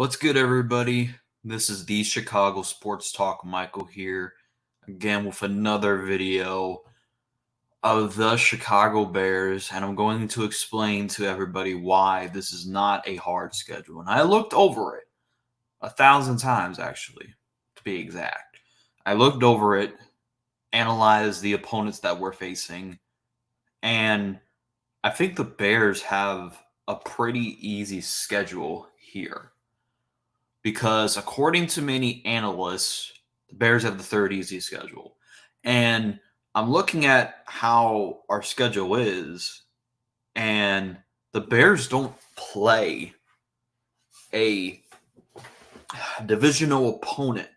What's good, everybody? This is the Chicago Sports Talk. Michael here, again with another video of the Chicago Bears, and I'm going to explain to everybody why this is not a hard schedule. And I looked over it 1,000 times, actually, to be exact. I looked over it, analyzed the opponents that we're facing, and I think the Bears have a pretty easy schedule here. Because according to many analysts, the Bears have the third easiest schedule. And I'm looking at how our schedule is, and the Bears don't play a divisional opponent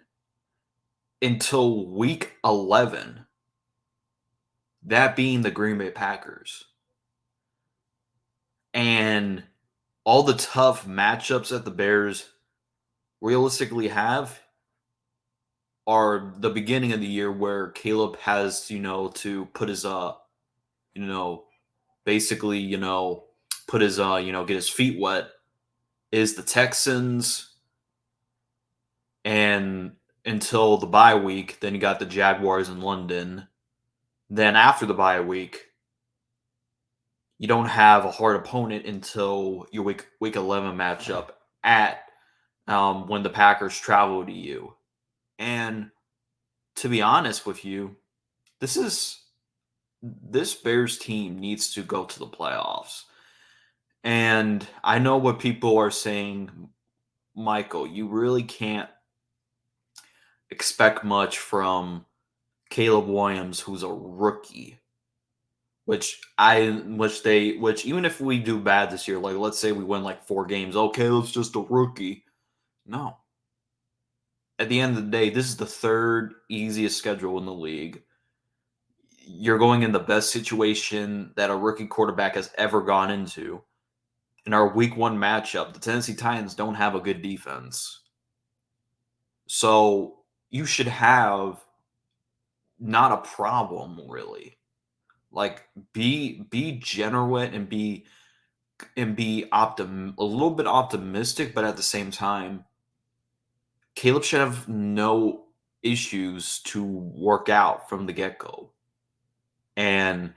until week 11, that being the Green Bay Packers. And all the tough matchups that the Bears realistically have are the beginning of the year where Caleb has, to put his you know, basically, put his get his feet wet is the Texans and until the bye week, then you got the Jaguars in London. Then after the bye week, you don't have a hard opponent until your week 11 matchup at when the Packers travel to you. And to be honest with you, this Bears team needs to go to the playoffs. And I know what people are saying, Michael, you really can't expect much from Caleb Williams, who's a rookie. Which even if we do bad this year, like let's say we win like 4 games, okay, let's just a rookie. No. At the end of the day, this is the third easiest schedule in the league. You're going in the best situation that a rookie quarterback has ever gone into. In our week 1 matchup, the Tennessee Titans don't have a good defense. So you should have not a problem, really. Like be genuine and be a little bit optimistic, but at the same time, Caleb should have no issues to work out from the get-go. And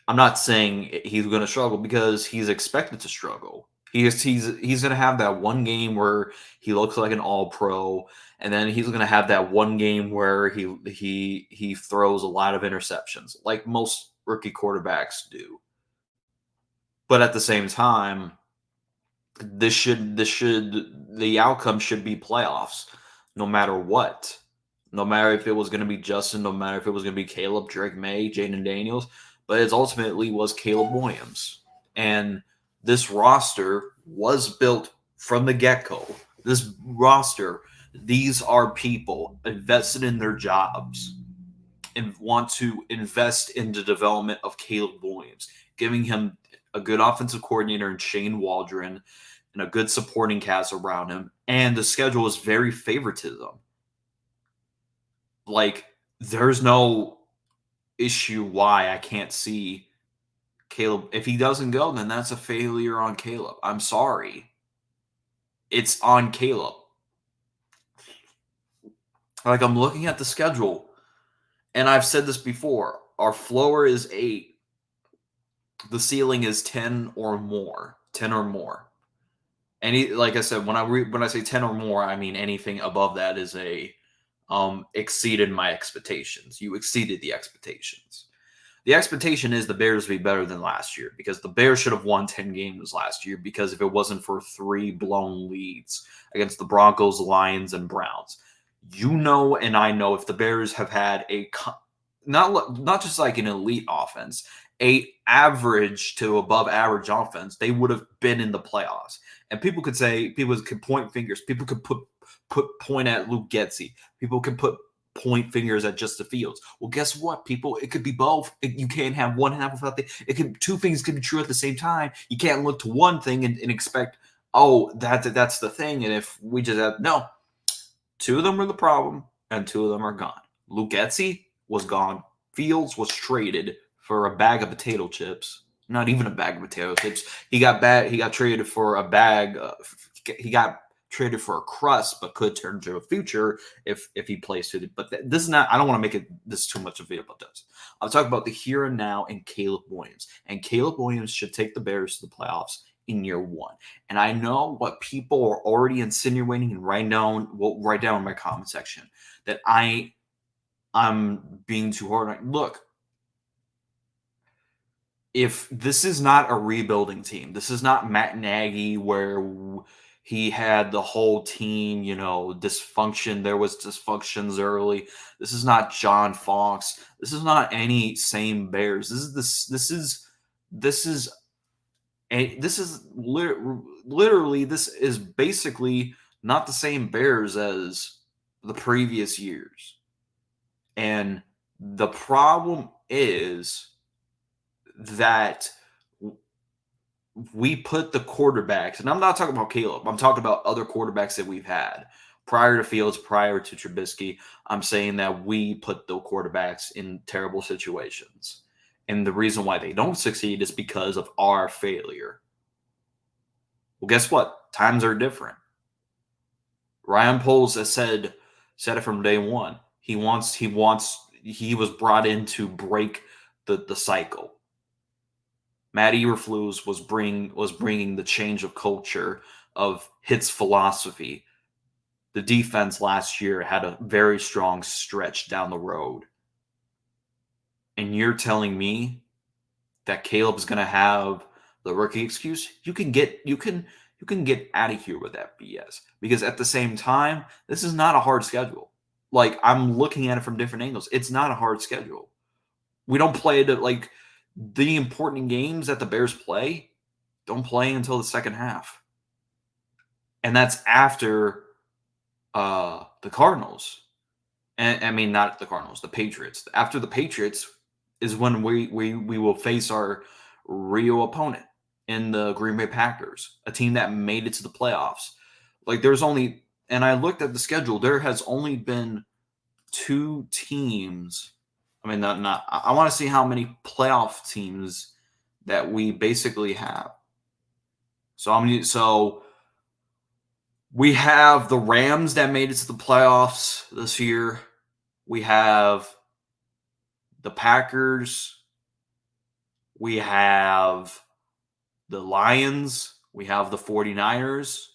I'm not saying he's going to struggle because he's expected to struggle. He's going to have that one game where he looks like an all-pro, and then he's going to have that one game where he throws a lot of interceptions, like most rookie quarterbacks do. But at the same time, the outcome should be playoffs, no matter what. No matter if it was going to be Justin, no matter if it was going to be Caleb, Drake May, Jaden Daniels, but it ultimately was Caleb Williams. And this roster was built from the get-go. This roster, these are people invested in their jobs and want to invest in the development of Caleb Williams, giving him a good offensive coordinator in Shane Waldron and a good supporting cast around him. And the schedule is very favoritism. Like, there's no issue why I can't see Caleb. If he doesn't go, then that's a failure on Caleb. I'm sorry. It's on Caleb. Like, I'm looking at the schedule, and I've said this before. Our floor is 8. The ceiling is 10 or more. 10 or more. Like I said, when I say 10 or more, I mean anything above that is exceeded my expectations. You exceeded the expectations. The expectation is the Bears be better than last year because the Bears should have won 10 games last year because if it wasn't for 3 blown leads against the Broncos, Lions, and Browns. And I know if the Bears have had not just like an elite offense, a average to above average offense, they would have been in the playoffs. And people could point fingers. People could point at Luke Getsy. People could point fingers at Justin Fields. Well, guess what, people? It could be both. You can't have one half without the. Two things can be true at the same time. You can't look to one thing and expect, that's the thing. And if we just have no, 2 of them were the problem, and 2 of them are gone. Luke Getsy was gone. Fields was traded for a bag of potato chips. Not even a bag of potato chips. He got traded for a bag. He got traded for a crust, but could turn into a future if he plays to it. But this is not. I don't want to make it this too much of a video about this. I'm talking about the here and now and Caleb Williams. And Caleb Williams should take the Bears to the playoffs in year one. And I know what people are already insinuating and write down in my comment section that I'm being too hard. Look, if this is not a rebuilding team, this is not Matt Nagy where he had the whole team, dysfunction. There was dysfunctions early. This is not John Fox. This is not any same Bears. This is literally basically not the same Bears as the previous years. And the problem is that we put the quarterbacks, and I'm not talking about Caleb, I'm talking about other quarterbacks that we've had prior to Fields, prior to Trubisky. I'm saying that we put the quarterbacks in terrible situations. And the reason why they don't succeed is because of our failure. Well, guess what? Times are different. Ryan Poles has said it from day one. He was brought in to break the cycle. Matt Eberflus was bringing the change of culture of his philosophy. The defense last year had a very strong stretch down the road. And you're telling me that Caleb's going to have the rookie excuse? You can get out of here with that BS. Because at the same time, this is not a hard schedule. Like, I'm looking at it from different angles. It's not a hard schedule. We don't play it like the important games that the Bears play don't play until the second half. And that's after the Cardinals. And I mean, not the Cardinals, the Patriots. After the Patriots is when we will face our real opponent in the Green Bay Packers, a team that made it to the playoffs. Like, and I looked at the schedule, there has only been 2 teams. I mean, I want to see how many playoff teams that we basically have. So we have the Rams that made it to the playoffs this year. We have the Packers. We have the Lions. We have the 49ers.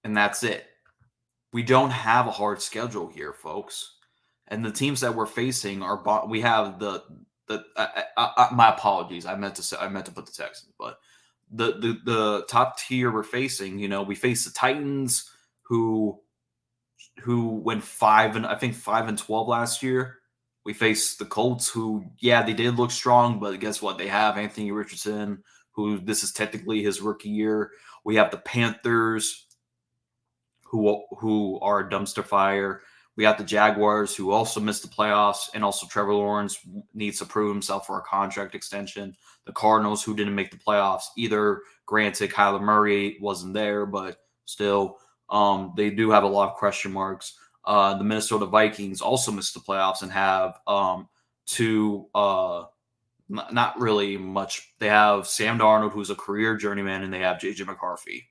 And that's it. We don't have a hard schedule here, folks. And the teams that we're facing we have my apologies. I meant to put the Texans, but the top tier we're facing, we face the Titans who went 5-12 last year. We face the Colts who, they did look strong, but guess what? They have Anthony Richardson, who this is technically his rookie year. We have the Panthers who are a dumpster fire. We got the Jaguars, who also missed the playoffs, and also Trevor Lawrence needs to prove himself for a contract extension. The Cardinals, who didn't make the playoffs either. Granted, Kyler Murray wasn't there, but still, they do have a lot of question marks. The Minnesota Vikings also missed the playoffs and have not really much. They have Sam Darnold, who's a career journeyman, and they have J.J. McCarthy.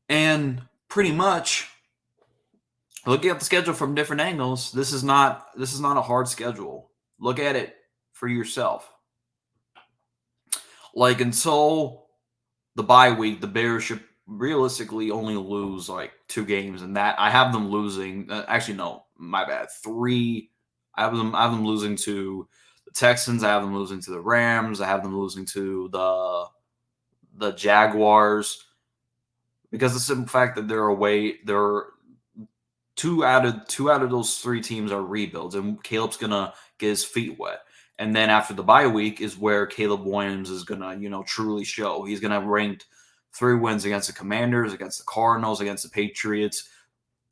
And pretty much, looking at the schedule from different angles, this is not a hard schedule. Look at it for yourself. Like, until the bye week, the Bears should realistically only lose like 2 games, and that I have them losing. Actually, no, my bad. 3. I have them losing to the Texans. I have them losing to the Rams. I have them losing to the Jaguars, because the simple fact that they're 2 out of those 3 teams are rebuilds, and Caleb's gonna get his feet wet. And then after the bye week is where Caleb Williams is gonna, truly show. He's gonna have ranked 3 wins against the Commanders, against the Cardinals, against the Patriots.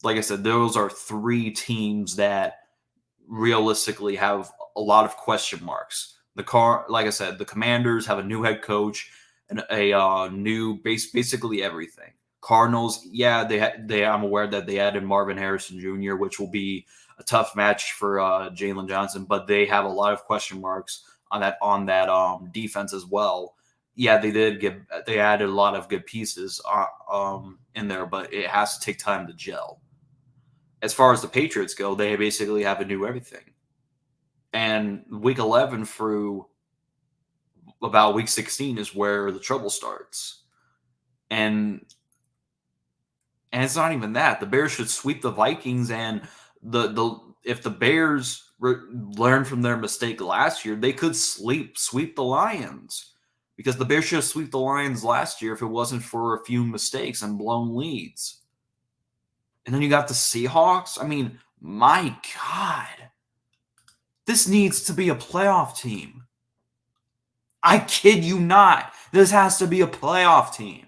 Like I said, those are 3 teams that realistically have a lot of question marks. Like I said, the Commanders have a new head coach and a new basically everything. Cardinals, I'm aware that they added Marvin Harrison Jr., which will be a tough match for Jalen Johnson, but they have a lot of question marks on that defense as well. yeah, they added a lot of good pieces in there, but it has to take time to gel. As far as the Patriots go, they basically have to do everything. And week 11 through about week 16 is where the trouble starts. And it's not even that. The Bears should sweep the Vikings, and the if the Bears learn from their mistake last year, they could sweep the Lions, because the Bears should have swept the Lions last year if it wasn't for a few mistakes and blown leads. And then you got the Seahawks. I mean, my God, this needs to be a playoff team. I kid you not. This has to be a playoff team.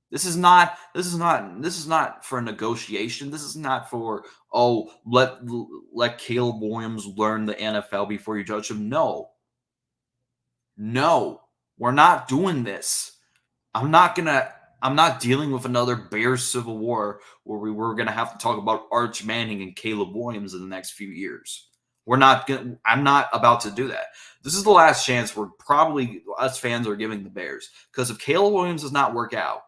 This is not for negotiation. This is not for, oh, let Caleb Williams learn the NFL before you judge him. No. No. We're not doing this. I'm not dealing with another Bears Civil War where we're gonna have to talk about Arch Manning and Caleb Williams in the next few years. I'm not about to do that. This is the last chance we're probably, us fans, are giving the Bears. Because if Caleb Williams does not work out,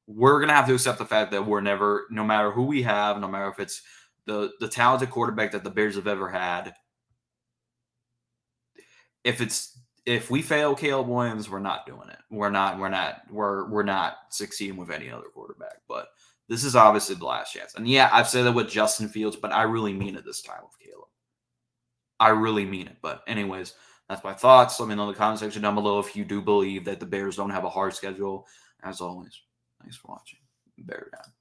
we're gonna have to accept the fact that we're never, no matter who we have, no matter if it's the talented quarterback that the Bears have ever had, if we fail Caleb Williams, we're not doing it. We're not succeeding with any other quarterback. But this is obviously the last chance. And yeah, I've said that with Justin Fields, but I really mean it this time with Caleb. I really mean it. But anyways, that's my thoughts. Let me know in the comment section down below if you do believe that the Bears don't have a hard schedule. As always, thanks for watching. Bear down.